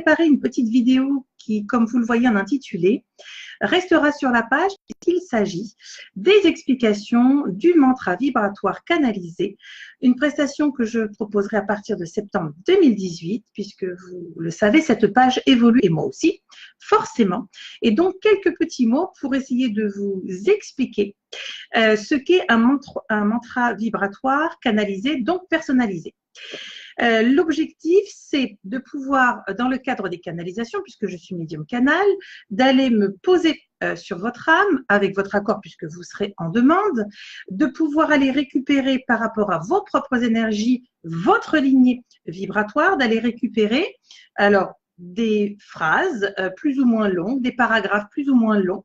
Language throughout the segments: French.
préparé une petite vidéo qui, comme vous le voyez en intitulé, restera sur la page puisqu'il s'agit des explications du mantra vibratoire canalisé, une prestation que je proposerai à partir de septembre 2018, puisque vous le savez, cette page évolue, et moi aussi, forcément. Et donc, quelques petits mots pour essayer de vous expliquer ce qu'est un mantra vibratoire canalisé, donc personnalisé. L'objectif, c'est de pouvoir, dans le cadre des canalisations, puisque je suis médium canal, d'aller me poser sur votre âme, avec votre accord, puisque vous serez en demande, de pouvoir aller récupérer par rapport à vos propres énergies, votre lignée vibratoire, d'aller récupérer, alors, des phrases plus ou moins longues, des paragraphes plus ou moins longs,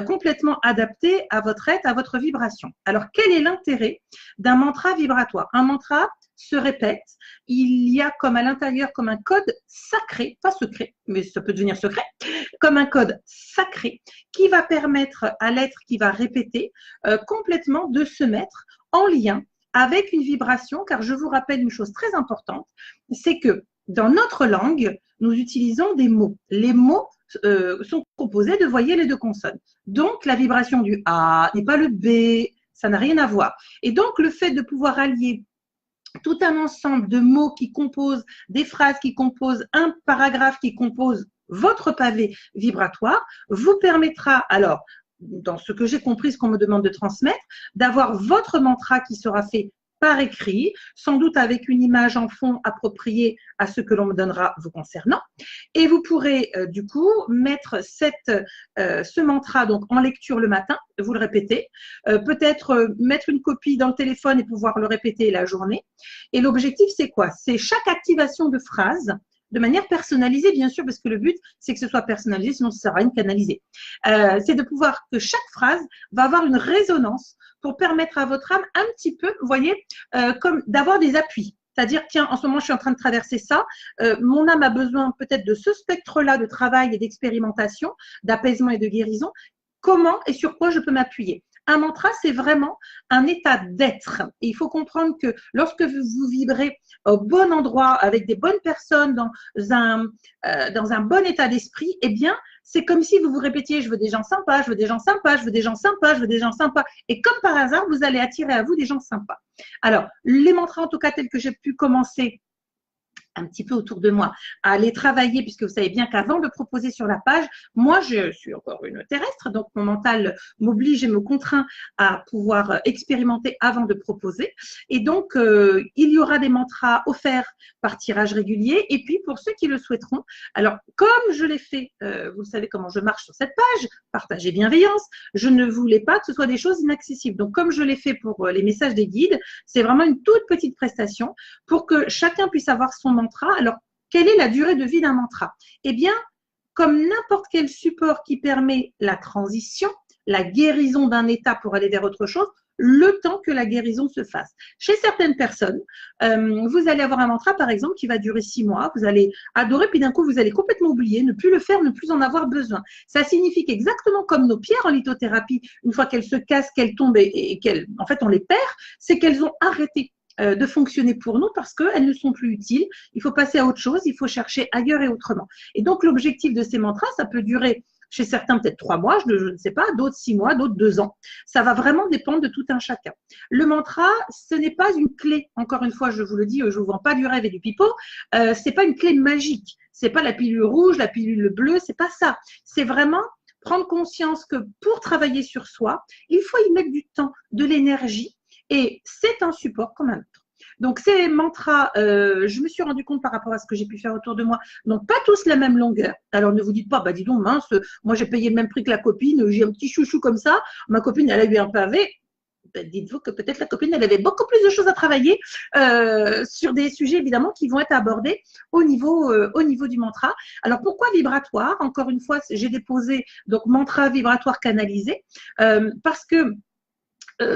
complètement adaptés à votre être, à votre vibration. Alors, quel est l'intérêt d'un mantra vibratoire? Un mantra se répète, il y a comme à l'intérieur comme un code sacré, pas secret, mais ça peut devenir secret, comme un code sacré qui va permettre à l'être qui va répéter complètement de se mettre en lien avec une vibration, car je vous rappelle une chose très importante, c'est que dans notre langue, nous utilisons des mots. Les mots sont composés de voyelles et de consonnes. Donc, la vibration du A n'est pas le B, ça n'a rien à voir. Et donc, le fait de pouvoir allier tout un ensemble de mots qui composent des phrases, qui composent un paragraphe, qui compose votre pavé vibratoire, vous permettra, alors, dans ce que j'ai compris, ce qu'on me demande de transmettre, d'avoir votre mantra qui sera fait par écrit, sans doute avec une image en fond appropriée à ce que l'on me donnera vous concernant. Et vous pourrez du coup mettre ce mantra donc en lecture le matin, vous le répétez, peut-être mettre une copie dans le téléphone et pouvoir le répéter la journée. Et l'objectif, c'est quoi? C'est chaque activation de phrase, de manière personnalisée, bien sûr, parce que le but, c'est que ce soit personnalisé, sinon ça ne sert à rien de canaliser. C'est de pouvoir que chaque phrase va avoir une résonance pour permettre à votre âme un petit peu, vous voyez, comme d'avoir des appuis. C'est-à-dire, tiens, en ce moment, je suis en train de traverser ça. Mon âme a besoin peut-être de ce spectre-là de travail et d'expérimentation, d'apaisement et de guérison. Comment et sur quoi je peux m'appuyer? Un mantra, c'est vraiment un état d'être. Et il faut comprendre que lorsque vous vibrez au bon endroit, avec des bonnes personnes, dans un bon état d'esprit, eh bien, c'est comme si vous vous répétiez « je veux des gens sympas, je veux des gens sympas, je veux des gens sympas, je veux des gens sympas ». Et comme par hasard, vous allez attirer à vous des gens sympas. Alors, les mantras, en tout cas, tels que j'ai pu commencer un petit peu autour de moi, à aller travailler, puisque vous savez bien qu'avant de proposer sur la page, moi, je suis encore une terrestre, donc mon mental m'oblige et me contraint à pouvoir expérimenter avant de proposer. Et donc, il y aura des mantras offerts par tirage régulier. Et puis, pour ceux qui le souhaiteront, alors, comme je l'ai fait, vous savez comment je marche sur cette page, partager bienveillance, je ne voulais pas que ce soit des choses inaccessibles. Donc, comme je l'ai fait pour les messages des guides, c'est vraiment une toute petite prestation pour que chacun puisse avoir son mantra. Alors, quelle est la durée de vie d'un mantra? Eh bien, comme n'importe quel support qui permet la transition, la guérison d'un état pour aller vers autre chose, le temps que la guérison se fasse. Chez certaines personnes, vous allez avoir un mantra, par exemple, qui va durer 6 mois, vous allez adorer, puis d'un coup, vous allez complètement oublier, ne plus le faire, ne plus en avoir besoin. Ça signifie qu'exactement comme nos pierres en lithothérapie, une fois qu'elles se cassent, qu'elles tombent et qu'elles, en fait, on les perd, c'est qu'elles ont arrêté de fonctionner pour nous parce qu'elles ne sont plus utiles. Il faut passer à autre chose, il faut chercher ailleurs et autrement. Et donc, l'objectif de ces mantras, ça peut durer chez certains peut-être 3 mois, je ne sais pas, d'autres 6 mois, d'autres 2 ans. Ça va vraiment dépendre de tout un chacun. Le mantra, ce n'est pas une clé. Encore une fois, je vous le dis, je ne vous vends pas du rêve et du pipeau. Ce n'est pas une clé magique. Ce n'est pas la pilule rouge, la pilule bleue, ce n'est pas ça. C'est vraiment prendre conscience que pour travailler sur soi, il faut y mettre du temps, de l'énergie. Et c'est un support comme un autre. Donc, ces mantras, je me suis rendu compte par rapport à ce que j'ai pu faire autour de moi, n'ont pas tous la même longueur. Alors, ne vous dites pas, bah dis donc, mince, moi j'ai payé le même prix que la copine, j'ai un petit chouchou comme ça, ma copine, elle a eu un pavé. Ben, dites-vous que peut-être la copine, elle avait beaucoup plus de choses à travailler sur des sujets, évidemment, qui vont être abordés au niveau du mantra. Alors, pourquoi vibratoire? Encore une fois, j'ai déposé donc mantra vibratoire canalisé parce que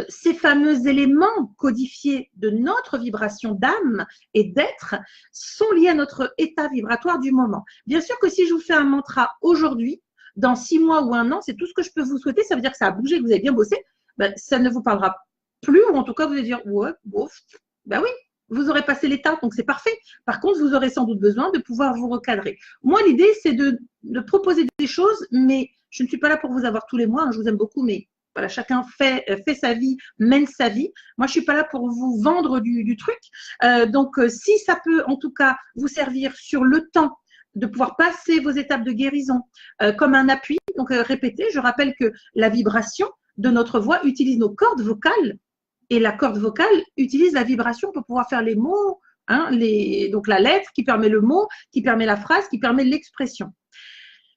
ces fameux éléments codifiés de notre vibration d'âme et d'être sont liés à notre état vibratoire du moment. Bien sûr que si je vous fais un mantra aujourd'hui, dans 6 mois ou 1 an, c'est tout ce que je peux vous souhaiter, ça veut dire que ça a bougé, que vous avez bien bossé, ben, ça ne vous parlera plus, ou en tout cas vous allez dire, ouais, bof, ben oui, Vous aurez passé l'étape, donc c'est parfait. Par contre, vous aurez sans doute besoin de pouvoir vous recadrer. Moi, l'idée, c'est de proposer des choses, mais je ne suis pas là pour vous avoir tous les mois. Hein, je vous aime beaucoup, mais voilà, chacun fait sa vie, mène sa vie. Moi, je suis pas là pour vous vendre du truc. Donc, si ça peut en tout cas vous servir sur le temps de pouvoir passer vos étapes de guérison comme un appui, donc répétez. Je rappelle que la vibration de notre voix utilise nos cordes vocales et la corde vocale utilise la vibration pour pouvoir faire les mots, hein, donc la lettre qui permet le mot, qui permet la phrase, qui permet l'expression.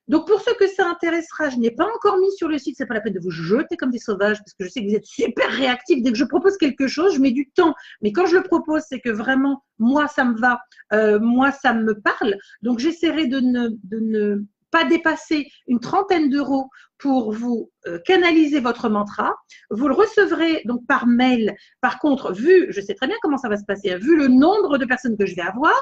Donc, pour ceux que ça intéressera, je n'ai pas encore mis sur le site, c'est pas la peine de vous jeter comme des sauvages, parce que je sais que vous êtes super réactifs. Dès que je propose quelque chose, je mets du temps. Mais quand je le propose, c'est que vraiment, moi, ça me va, moi, ça me parle. Donc, j'essaierai de ne pas dépasser une 30aine d'euros pour vous canaliser votre mantra. Vous le recevrez donc par mail. Par contre, je sais très bien comment ça va se passer, vu le nombre de personnes que je vais avoir,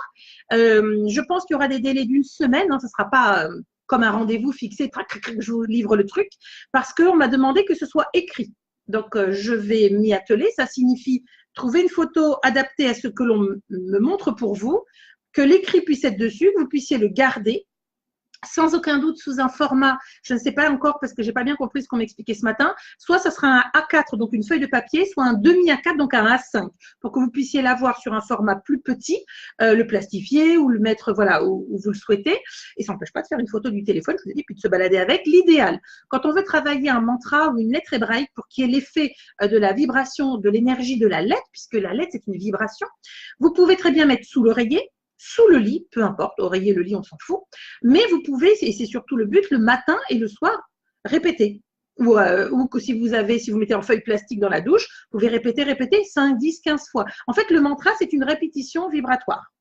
je pense qu'il y aura des délais d'une semaine. Hein, ce ne sera pas comme un rendez-vous fixé, je vous livre le truc, parce qu'on m'a demandé que ce soit écrit. Donc, je vais m'y atteler. Ça signifie trouver une photo adaptée à ce que l'on me montre pour vous, que l'écrit puisse être dessus, que vous puissiez le garder, sans aucun doute sous un format, je ne sais pas encore parce que je n'ai pas bien compris ce qu'on m'expliquait ce matin, soit ce sera un A4, donc une feuille de papier, soit un demi A4, donc un A5, pour que vous puissiez l'avoir sur un format plus petit, le plastifier ou le mettre voilà, où vous le souhaitez. Et ça n'empêche pas de faire une photo du téléphone, je vous ai dit, puis de se balader avec. L'idéal, quand on veut travailler un mantra ou une lettre hébraïque pour qu'il y ait l'effet de la vibration, de l'énergie de la lettre, puisque la lettre, c'est une vibration, vous pouvez très bien mettre sous l'oreiller, sous le lit, peu importe, oreiller, le lit, on s'en fout, mais vous pouvez, et c'est surtout le but, le matin et le soir, répéter. Ou que si vous mettez en feuille plastique dans la douche, vous pouvez répéter 5, 10, 15 fois. En fait, le mantra, c'est une répétition vibratoire.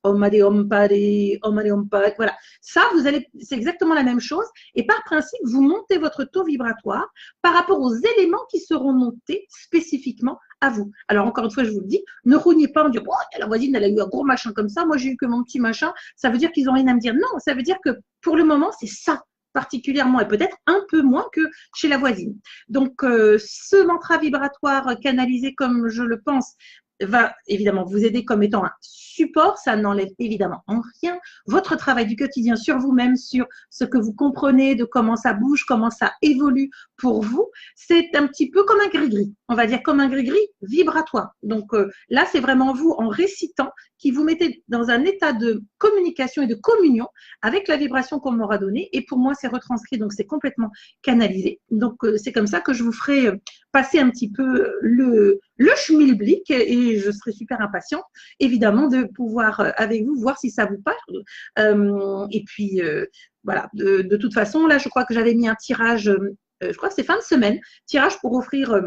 Om Mani Om Padme, Om Mani Om Padme. Voilà. Ça, c'est exactement la même chose. Et par principe, vous montez votre taux vibratoire par rapport aux éléments qui seront notés spécifiquement à vous. Alors, encore une fois, je vous le dis, ne rognez pas en disant, oh, la voisine, elle a eu un gros machin comme ça, moi, j'ai eu que mon petit machin. Ça veut dire qu'ils n'ont rien à me dire. Non, ça veut dire que pour le moment, c'est ça particulièrement et peut-être un peu moins que chez la voisine. Donc, ce mantra vibratoire canalisé comme je le pense va évidemment vous aider comme étant un support, ça n'enlève évidemment en rien votre travail du quotidien sur vous-même, sur ce que vous comprenez de comment ça bouge, comment ça évolue pour vous. C'est un petit peu comme un gris-gris, on va dire comme un gris-gris vibratoire. Donc là, c'est vraiment vous en récitant qui vous mettez dans un état de communication et de communion avec la vibration qu'on m'aura donnée. Et pour moi, c'est retranscrit, donc c'est complètement canalisé. Donc c'est comme ça que je vous ferai passer un petit peu le schmilblick et je serai super impatiente, évidemment, de pouvoir avec vous voir si ça vous parle. Et puis, voilà, de toute façon, là, je crois que j'avais mis un tirage, je crois que c'est fin de semaine, tirage pour offrir…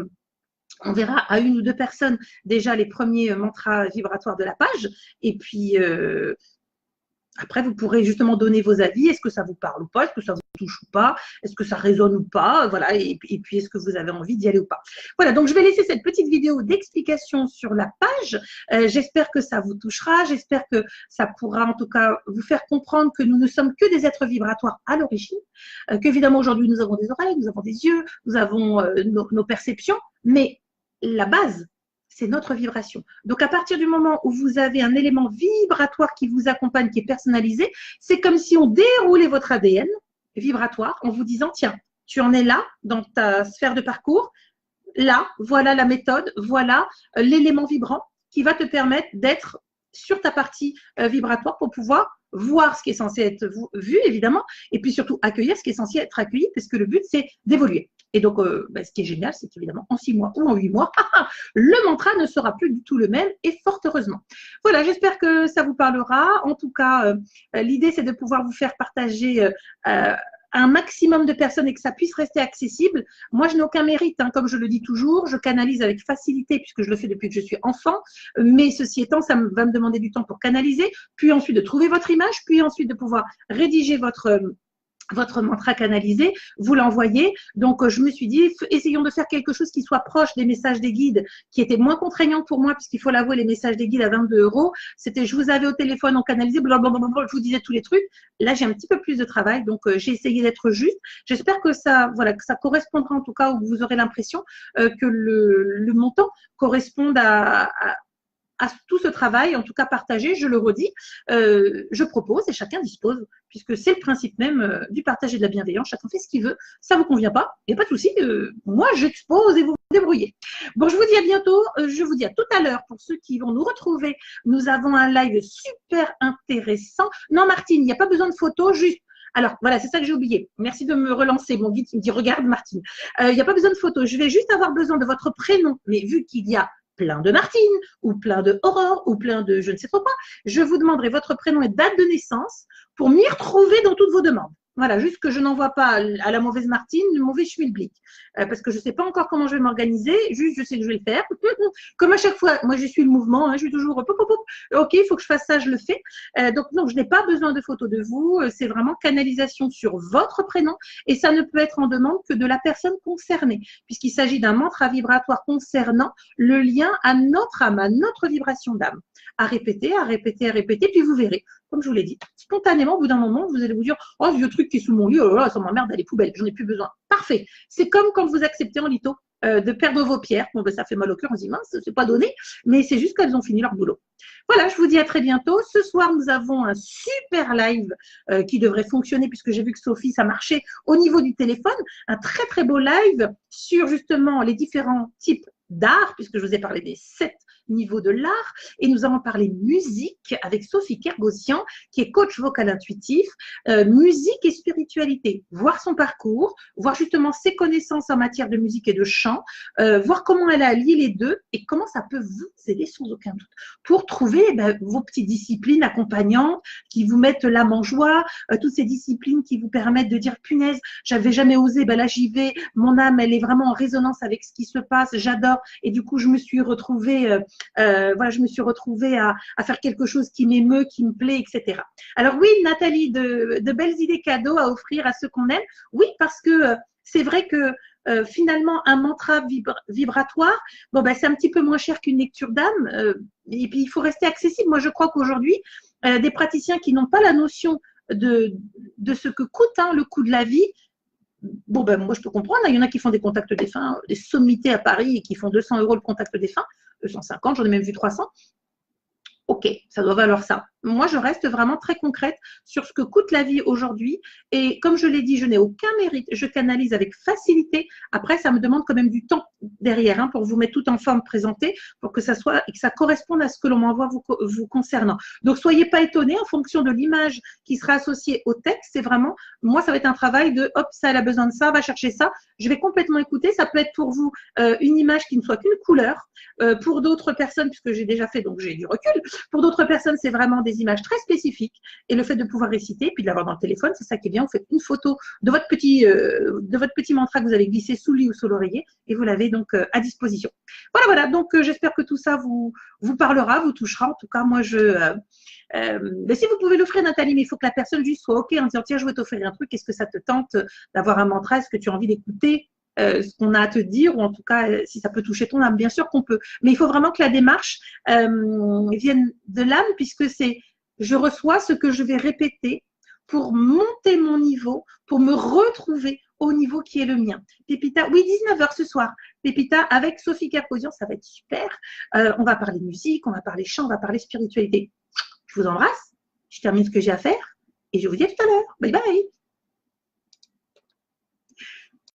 on verra à une ou deux personnes déjà les premiers mantras vibratoires de la page. Et puis, après, vous pourrez justement donner vos avis. Est-ce que ça vous parle ou pas? Est-ce que ça vous touche ou pas? Est-ce que ça résonne ou pas? Voilà. Et puis, est-ce que vous avez envie d'y aller ou pas? Voilà. Donc, je vais laisser cette petite vidéo d'explication sur la page. J'espère que ça vous touchera. J'espère que ça pourra en tout cas vous faire comprendre que nous ne sommes que des êtres vibratoires à l'origine. Qu'évidemment, aujourd'hui, nous avons des oreilles, nous avons des yeux, nous avons nos perceptions. Mais la base, c'est notre vibration. Donc, à partir du moment où vous avez un élément vibratoire qui vous accompagne, qui est personnalisé, c'est comme si on déroulait votre ADN vibratoire en vous disant, tiens, tu en es là dans ta sphère de parcours, là, voilà la méthode, voilà l'élément vibrant qui va te permettre d'être sur ta partie vibratoire pour pouvoir voir ce qui est censé être vu, évidemment, et puis surtout accueillir ce qui est censé être accueilli, parce que le but, c'est d'évoluer. Et donc, ce qui est génial, c'est qu'évidemment, en 6 mois ou en 8 mois, le mantra ne sera plus du tout le même, et fort heureusement. Voilà, j'espère que ça vous parlera. En tout cas, l'idée, c'est de pouvoir vous faire partager un maximum de personnes et que ça puisse rester accessible. Moi, je n'ai aucun mérite, hein, comme je le dis toujours. Je canalise avec facilité puisque je le fais depuis que je suis enfant. Mais ceci étant, ça va me demander du temps pour canaliser, puis ensuite de trouver votre image, puis ensuite de pouvoir rédiger votre mantra canalisé, vous l'envoyez. Donc, je me suis dit, essayons de faire quelque chose qui soit proche des messages des guides, qui étaient moins contraignants pour moi, puisqu'il faut l'avouer, les messages des guides à 22 €, c'était je vous avais au téléphone, on canalisait, blablabla, je vous disais tous les trucs. Là, j'ai un petit peu plus de travail, donc j'ai essayé d'être juste. J'espère que ça, voilà, que ça correspondra en tout cas, ou que vous aurez l'impression que le montant corresponde à tout ce travail, en tout cas partagé, je le redis, je propose et chacun dispose, puisque c'est le principe même du partage et de la bienveillance. Chacun fait ce qu'il veut. Ça ne vous convient pas, il n'y a pas de souci. Moi, j'expose et vous vous débrouillez. Bon, je vous dis à bientôt. Je vous dis à tout à l'heure pour ceux qui vont nous retrouver. Nous avons un live super intéressant. Non, Martine, il n'y a pas besoin de photos, juste. Alors, voilà, c'est ça que j'ai oublié. Merci de me relancer. Mon guide me dit, regarde, Martine, il n'y a pas besoin de photos. Je vais juste avoir besoin de votre prénom. Mais vu qu'il y a plein de Martine ou plein de Aurore ou plein de je ne sais trop quoi, je vous demanderai votre prénom et date de naissance pour m'y retrouver dans toutes vos demandes. Voilà, juste que je n'envoie pas à la mauvaise Martine le mauvais schmilblick. Parce que je ne sais pas encore comment je vais m'organiser, juste je sais que je vais le faire. Comme à chaque fois, moi je suis le mouvement, hein, je suis toujours pop, pop, pop. Ok, il faut que je fasse ça, je le fais. Donc non, je n'ai pas besoin de photos de vous, c'est vraiment canalisation sur votre prénom et ça ne peut être en demande que de la personne concernée, puisqu'il s'agit d'un mantra vibratoire concernant le lien à notre âme, à notre vibration d'âme. À répéter, à répéter, à répéter, puis vous verrez, comme je vous l'ai dit, spontanément, au bout d'un moment, vous allez vous dire « Oh, vieux truc qui est sous mon lit, oh là là, ça m'emmerde, elle est poubelle, j'en ai plus besoin. » Parfait. C'est comme quand vous acceptez en litho de perdre vos pierres. Bon, ben, ça fait mal au cœur, on se dit « Mince, c'est pas donné », mais c'est juste qu'elles ont fini leur boulot. Voilà, je vous dis à très bientôt. Ce soir, nous avons un super live qui devrait fonctionner puisque j'ai vu que Sophie, ça marchait au niveau du téléphone. Un très, très beau live sur justement les différents types d'art, puisque je vous ai parlé des 7 niveaux de l'art. Et nous allons parler musique avec Sophie Kergosian, qui est coach vocal intuitif, musique et spiritualité. Voir son parcours, voir justement ses connaissances en matière de musique et de chant, voir comment elle a lié les deux et comment ça peut vous aider sans aucun doute pour trouver vos petites disciplines accompagnantes qui vous mettent l'âme en joie, toutes ces disciplines qui vous permettent de dire punaise, j'avais jamais osé, ben là j'y vais, mon âme elle est vraiment en résonance avec ce qui se passe, j'adore et du coup je me suis retrouvée voilà, je me suis retrouvée à faire quelque chose qui m'émeut, qui me plaît, etc. Alors oui, Nathalie, de belles idées cadeaux à offrir à ceux qu'on aime. Oui, parce que c'est vrai que finalement, un mantra vibratoire, bon, ben, c'est un petit peu moins cher qu'une lecture d'âme. Et puis, il faut rester accessible. Moi, je crois qu'aujourd'hui, des praticiens qui n'ont pas la notion de ce que coûte le coût de la vie, bon, ben, moi, je peux comprendre. Il y en a qui font des contacts défunts, des sommités à Paris et qui font 200 € le contact défunt, 250, j'en ai même vu 300. Ok, ça doit valoir ça. Moi, je reste vraiment très concrète sur ce que coûte la vie aujourd'hui. Et comme je l'ai dit, je n'ai aucun mérite. Je canalise avec facilité. Après, ça me demande quand même du temps derrière pour vous mettre tout en forme présentée, pour que ça soit et que ça corresponde à ce que l'on m'envoie vous concernant. Donc, soyez pas étonnés en fonction de l'image qui sera associée au texte. C'est vraiment, moi, ça va être un travail de hop, ça, elle a besoin de ça, va chercher ça. Je vais complètement écouter. Ça peut être pour vous une image qui ne soit qu'une couleur. Pour d'autres personnes, puisque j'ai déjà fait, donc j'ai du recul. Pour d'autres personnes, c'est vraiment des images très spécifiques. Et le fait de pouvoir réciter, puis de l'avoir dans le téléphone, c'est ça qui est bien. Vous faites une photo de votre petit mantra que vous avez glissé sous le lit ou sous l'oreiller et vous l'avez donc à disposition. Voilà, voilà. Donc, j'espère que tout ça vous parlera, vous touchera. En tout cas, moi, mais si vous pouvez l'offrir, Nathalie, mais il faut que la personne juste soit OK en disant, tiens, je vais t'offrir un truc. Est-ce que ça te tente d'avoir un mantra? Est-ce que tu as envie d'écouter ce qu'on a à te dire, ou en tout cas, si ça peut toucher ton âme, bien sûr qu'on peut. Mais il faut vraiment que la démarche vienne de l'âme, puisque c'est je reçois ce que je vais répéter pour monter mon niveau, pour me retrouver au niveau qui est le mien. Pépita, oui, 19h ce soir. Pépita, avec Sophie Kergosian, ça va être super. On va parler musique, on va parler chant, on va parler spiritualité. Je vous embrasse, je termine ce que j'ai à faire et je vous dis à tout à l'heure. Bye bye.